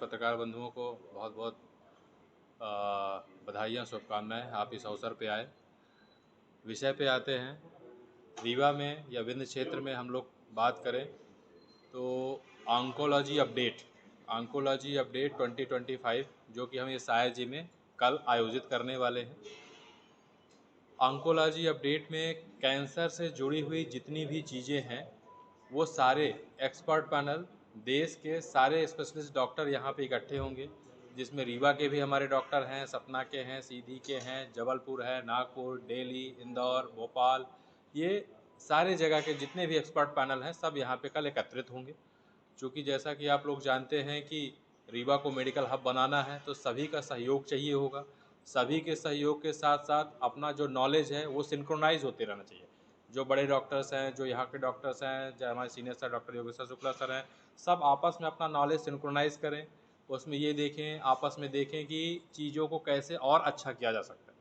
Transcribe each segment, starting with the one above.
पत्रकार बंधुओं को बहुत बहुत बधाइयाँ, शुभकामनाएं। आप इस अवसर पे आए। विषय पे आते हैं। रीवा में या विंध्य क्षेत्र में हम लोग बात करें तो ऑन्कोलॉजी अपडेट 2025 जो कि हम ये सायर जी में कल आयोजित करने वाले हैं। ऑन्कोलॉजी अपडेट में कैंसर से जुड़ी हुई जितनी भी चीज़ें हैं वो सारे एक्सपर्ट पैनल, देश के सारे स्पेशलिस्ट डॉक्टर यहाँ पे इकट्ठे होंगे, जिसमें रीवा के भी हमारे डॉक्टर हैं, सतना के हैं, सीधी के हैं, जबलपुर है, नागपुर, दिल्ली, इंदौर, भोपाल, ये सारे जगह के जितने भी एक्सपर्ट पैनल हैं सब यहाँ पे कल एकत्रित होंगे। चूँकि जैसा कि आप लोग जानते हैं कि रीवा को मेडिकल हब बनाना है तो सभी का सहयोग चाहिए होगा। सभी के सहयोग के साथ साथ अपना जो नॉलेज है वो सिंक्रोनाइज होते रहना चाहिए। जो बड़े डॉक्टर्स हैं, जो यहाँ के डॉक्टर्स हैं, जो हमारे senior sir doctor Yogeshwar Shukla sir हैं, सब आपस में अपना नॉलेज सिंक्रोनाइज करें। उसमें ये देखें, आपस में देखें कि चीज़ों को कैसे और अच्छा किया जा सकता है।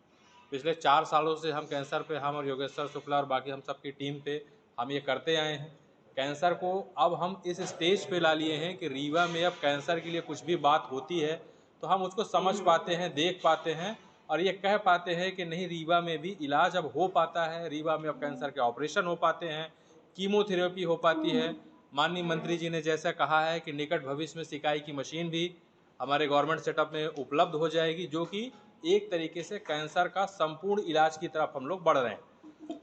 पिछले 4 सालों से हम कैंसर पे, हम और योगेश्वर शुक्ला और बाकी हम सबकी टीम पे हम ये करते आए हैं। कैंसर को अब हम इस स्टेज पे ला लिए हैं कि रीवा में अब कैंसर के लिए कुछ भी बात होती है तो हम उसको समझ पाते हैं, देख पाते हैं और ये कह पाते हैं कि नहीं, रीवा में भी इलाज अब हो पाता है। रीवा में अब कैंसर के ऑपरेशन हो पाते हैं, कीमोथेरेपी हो पाती है। माननीय मंत्री जी ने जैसा कहा है कि निकट भविष्य में सिकाई की मशीन भी हमारे गवर्नमेंट सेटअप में उपलब्ध हो जाएगी, जो कि एक तरीके से कैंसर का संपूर्ण इलाज की तरफ हम लोग बढ़ रहे हैं।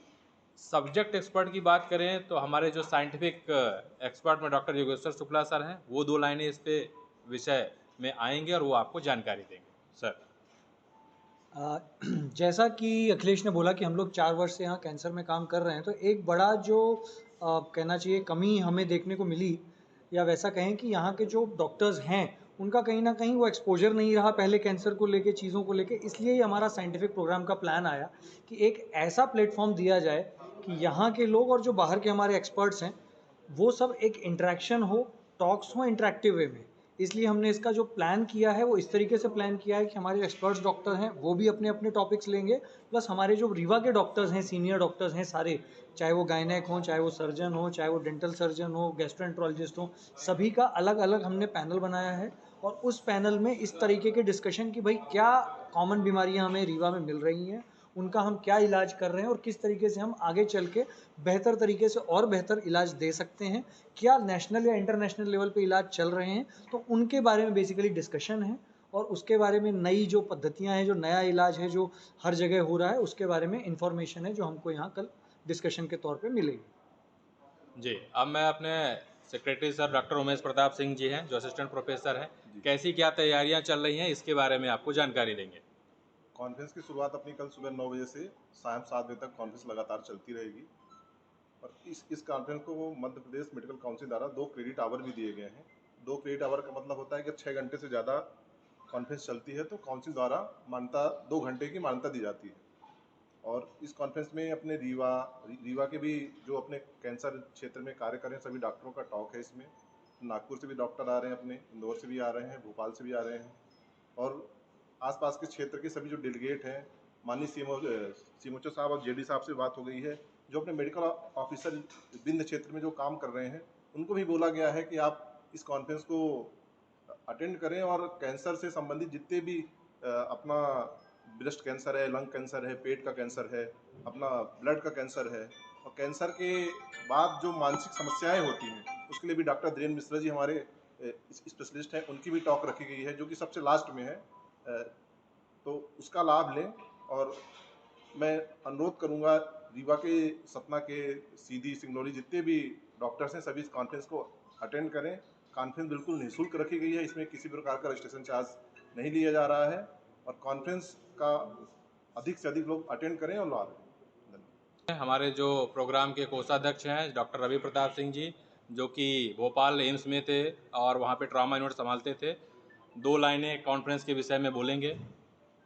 सब्जेक्ट एक्सपर्ट की बात करें तो हमारे जो साइंटिफिक एक्सपर्ट में डॉक्टर योगेश्वर शुक्ला सर हैं, वो 2 लाइनें इस पे विषय में आएंगे और वो आपको जानकारी देंगे। सर, अ, जैसा कि अखिलेश ने बोला कि हम लोग 4 वर्ष से यहाँ कैंसर में काम कर रहे हैं, तो एक बड़ा जो कहना चाहिए कमी हमें देखने को मिली, या वैसा कहें कि यहाँ के जो डॉक्टर्स हैं, उनका कहीं न कहीं वो एक्सपोज़र नहीं रहा पहले कैंसर को लेके, चीज़ों को लेके। इसलिए ही हमारा साइंटिफिक प्रोग्राम का प्लान आया कि एक ऐसा प्लेटफ़ॉर्म दिया जाए कि यहाँ के लोग और जो बाहर के हमारे एक्सपर्ट्स हैं, वो सब एक इंटरेक्शन हो, टॉक्स हो इंटरैक्टिव वे में। इसलिए हमने इसका जो प्लान किया है वो इस तरीके से प्लान किया है कि हमारे एक्सपर्ट्स डॉक्टर हैं वो भी अपने अपने टॉपिक्स लेंगे, प्लस हमारे जो रीवा के डॉक्टर्स हैं, सीनियर डॉक्टर्स हैं सारे, चाहे वो गायनेक हो, चाहे वो सर्जन हो, चाहे वो डेंटल सर्जन हो, गैस्ट्रोएंटरोलॉजिस्ट हो, सभी का अलग अलग हमने पैनल बनाया है। और उस पैनल में इस तरीके के डिस्कशन कि भाई क्या कॉमन बीमारियां हमें रीवा में मिल रही हैं, उनका हम क्या इलाज कर रहे हैं और किस तरीके से हम आगे चल के बेहतर तरीके से और बेहतर इलाज दे सकते हैं, क्या नेशनल या इंटरनेशनल लेवल पे इलाज चल रहे हैं, तो उनके बारे में बेसिकली डिस्कशन है। और उसके बारे में नई जो पद्धतियां हैं, जो नया इलाज है जो हर जगह हो रहा है, उसके बारे में इंफॉर्मेशन है जो हमको यहाँ कल डिस्कशन के तौर पे मिलेगी। जी, अब मैं अपने secretary sir doctor Umesh Pratap Singh ji हैं, जो असिस्टेंट प्रोफेसर हैं, कैसी क्या तैयारियां चल रही हैं इसके बारे में आपको जानकारी देंगे। कॉन्फ्रेंस की शुरुआत अपनी कल सुबह 9 बजे से शाम 7 बजे तक कॉन्फ्रेंस लगातार चलती रहेगी। और इस कॉन्फ्रेंस को मध्य प्रदेश मेडिकल काउंसिल द्वारा 2 क्रेडिट आवर भी दिए गए हैं। 2 क्रेडिट आवर का मतलब होता है कि 6 घंटे से ज़्यादा कॉन्फ्रेंस चलती है तो काउंसिल द्वारा मान्यता 2 घंटे की मान्यता दी जाती है। और इस कॉन्फ्रेंस में अपने रीवा के भी जो अपने कैंसर क्षेत्र में कार्य कर रहे हैं सभी डॉक्टरों का टॉक है इसमें। नागपुर से भी डॉक्टर आ रहे हैं, अपने इंदौर से भी आ रहे हैं, भोपाल से भी आ रहे हैं। और आसपास के क्षेत्र के सभी जो डेलीगेट हैं, माननीय सीएमओ साहब और जेडी साहब से बात हो गई है, जो अपने मेडिकल ऑफिसर विंध्य क्षेत्र में जो काम कर रहे हैं उनको भी बोला गया है कि आप इस कॉन्फ्रेंस को अटेंड करें और कैंसर से संबंधित जितने भी अपना ब्रेस्ट कैंसर है, लंग कैंसर है, पेट का कैंसर है, अपना ब्लड का कैंसर है, और कैंसर के बाद जो मानसिक समस्याएं होती हैं उसके लिए भी डॉक्टर धीरेन्द्र मिश्रा जी हमारे स्पेशलिस्ट हैं, उनकी भी टॉक रखी गई है जो कि सबसे लास्ट में है। तो उसका लाभ लें। और मैं अनुरोध करूंगा रीवा के, सतना के, सीधी, सिंगरौली जितने भी डॉक्टर्स हैं सभी इस कॉन्फ्रेंस को अटेंड करें। कॉन्फ्रेंस बिल्कुल निःशुल्क रखी गई है, इसमें किसी प्रकार का रजिस्ट्रेशन चार्ज नहीं लिया जा रहा है। और कॉन्फ्रेंस का अधिक से अधिक लोग अटेंड करें और लाभ लें। धन्यवाद। हमारे जो प्रोग्राम के कोषाध्यक्ष हैं डॉक्टर रवि प्रताप सिंह जी, जो कि भोपाल एम्स में थे और वहाँ पे ट्रॉमा यूनिट संभालते थे, 2 लाइनें कॉन्फ्रेंस के विषय में बोलेंगे।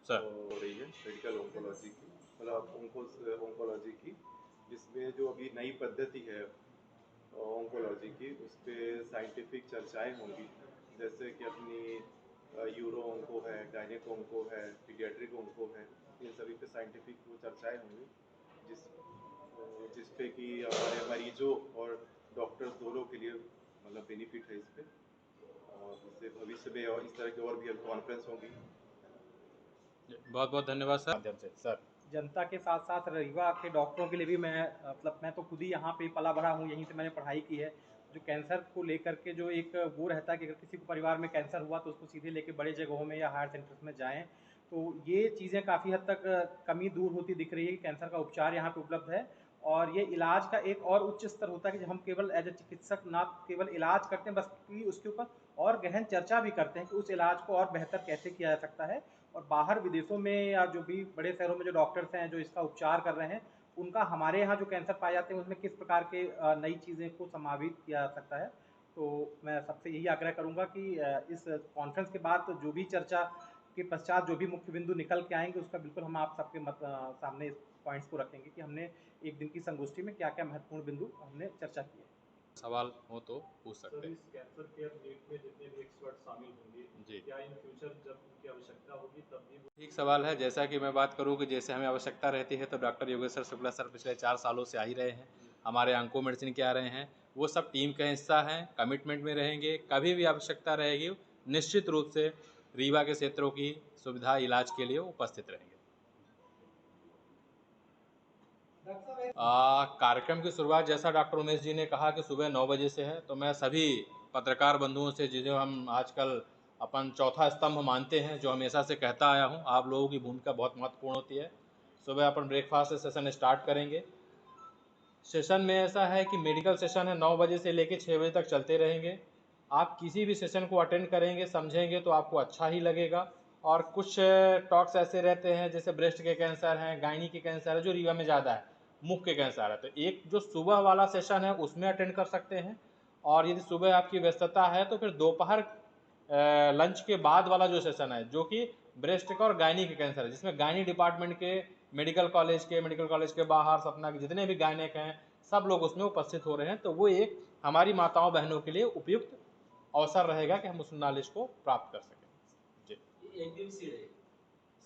सर, हो रही है मेडिकल ओंकोलॉजी की, मतलब ओंकोलॉजी की, जिसमें जो अभी नई पद्धति है ओंकोलॉजी की, उस पर साइंटिफिक चर्चाएं होंगी। जैसे कि अपनी यूरो ओंको है, गायनेक ओंको है, पीडियाट्रिक ओंको है, इन सभी पे साइंटिफिक वो चर्चाएं होंगी, जिस पे कि हमारे मरीजों और डॉक्टर्स दोनों के लिए मतलब बेनिफिट है इस पे। और इससे भविष्य में और इस तरह की और भी कॉन्फ्रेंस होंगी। बहुत बहुत धन्यवाद सर। माध्यम से सर, जनता के साथ साथ रीवा के डॉक्टरों के लिए भी मैं मतलब मैं तो खुद ही यहाँ पे पला बढ़ा हूँ, यहीं से मैंने पढ़ाई की है। जो कैंसर को लेकर के जो एक वो रहता है कि अगर किसी को परिवार में कैंसर हुआ तो उसको सीधे लेके बड़े जगहों में या हायर सेंटर्स में जाएं, तो ये चीज़ें काफ़ी हद तक कमी दूर होती दिख रही है कि कैंसर का उपचार यहाँ पे उपलब्ध है। और ये इलाज का एक और उच्च स्तर होता है कि हम केवल एज ए चिकित्सक ना केवल इलाज करते हैं, बल्कि उसके ऊपर और गहन चर्चा भी करते हैं कि उस इलाज को और बेहतर कैसे किया जा सकता है। और बाहर विदेशों में या जो भी बड़े शहरों में जो डॉक्टर्स हैं जो इसका उपचार कर रहे हैं, उनका हमारे यहाँ जो कैंसर पाए जाते हैं उसमें किस प्रकार के नई चीज़ें को समावित किया जा सकता है। तो मैं सबसे यही आग्रह करूँगा कि इस कॉन्फ्रेंस के बाद तो जो भी चर्चा के पश्चात जो भी मुख्य बिंदु निकल के आएंगे उसका बिल्कुल हम आप सबके सामने इस पॉइंट्स को रखेंगे कि हमने एक दिन की संगोष्ठी में क्या क्या महत्वपूर्ण बिंदु हमने चर्चा की है। सवाल हो तो पूछ सकते सर, हैं। इस कैंसर केयर यूनिट में जितने भी एक्सपर्ट शामिल होंगे, जी, क्या इन फ्यूचर जब उनकी आवश्यकता होगी तब भी वो ठीक सवाल है। जैसा कि मैं बात करूँ कि जैसे हमें आवश्यकता रहती है तो डॉक्टर योगेश्वर शुक्ला सर पिछले 4 सालों से आ ही रहे हैं, हमारे ऑन्को मेडिसिन के आ रहे हैं। वो सब टीम का हिस्सा हैं, कमिटमेंट में रहेंगे। कभी भी आवश्यकता रहेगी निश्चित रूप से रीवा के क्षेत्रों की सुविधा इलाज के लिए उपस्थित रहेंगे। कार्यक्रम की शुरुआत जैसा डॉक्टर उमेश जी ने कहा कि सुबह 9 बजे से है, तो मैं सभी पत्रकार बंधुओं से जिन्हें हम आजकल अपन चौथा स्तंभ मानते हैं, जो हमेशा से कहता आया हूं, आप लोगों की भूमिका बहुत महत्वपूर्ण होती है। सुबह अपन ब्रेकफास्ट से सेशन स्टार्ट करेंगे। सेशन में ऐसा है कि मेडिकल सेशन है 9 बजे से लेकर 6 बजे तक चलते रहेंगे। आप किसी भी सेशन को अटेंड करेंगे, समझेंगे तो आपको अच्छा ही लगेगा। और कुछ टॉक्स ऐसे रहते हैं जैसे ब्रेस्ट के कैंसर हैं, गायनी के कैंसर है जो रीवा में ज़्यादा है, मुख के कैंसर है, तो एक जो सुबह वाला सेशन है उसमें अटेंड कर सकते हैं। और यदि सुबह आपकी व्यस्तता है तो फिर दोपहर लंच के बाद वाला जो सेशन है जो कि ब्रेस्ट का और गायनी के कैंसर है, जिसमें गायनी डिपार्टमेंट के मेडिकल कॉलेज के बाहर सपना के जितने भी गायनिक हैं सब लोग उसमें उपस्थित हो रहे हैं। तो वो एक हमारी माताओं बहनों के लिए उपयुक्त अवसर रहेगा कि हम उस नॉलेज को प्राप्त कर सकें। जी, एक दिवसीय है।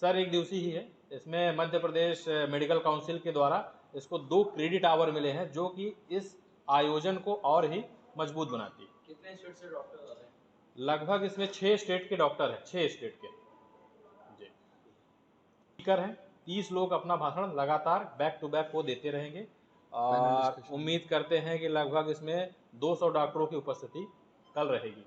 सर एक दिवसीय ही है। इसमें मध्य प्रदेश मेडिकल काउंसिल के द्वारा इसको 2 क्रेडिट आवर मिले हैं जो कि इस आयोजन को और ही मजबूत बनाती है। कितने स्टेट से डॉक्टर आ रहे हैं? लगभग इसमें 6 स्टेट के डॉक्टर हैं, 6 स्टेट के। जी, स्पीकर हैं, 30 लोग अपना भाषण लगातार बैक टू बैक वो देते रहेंगे और उम्मीद करते हैं कि लगभग इसमें 200 डॉक्टरों की उपस्थिति कल रहेगी।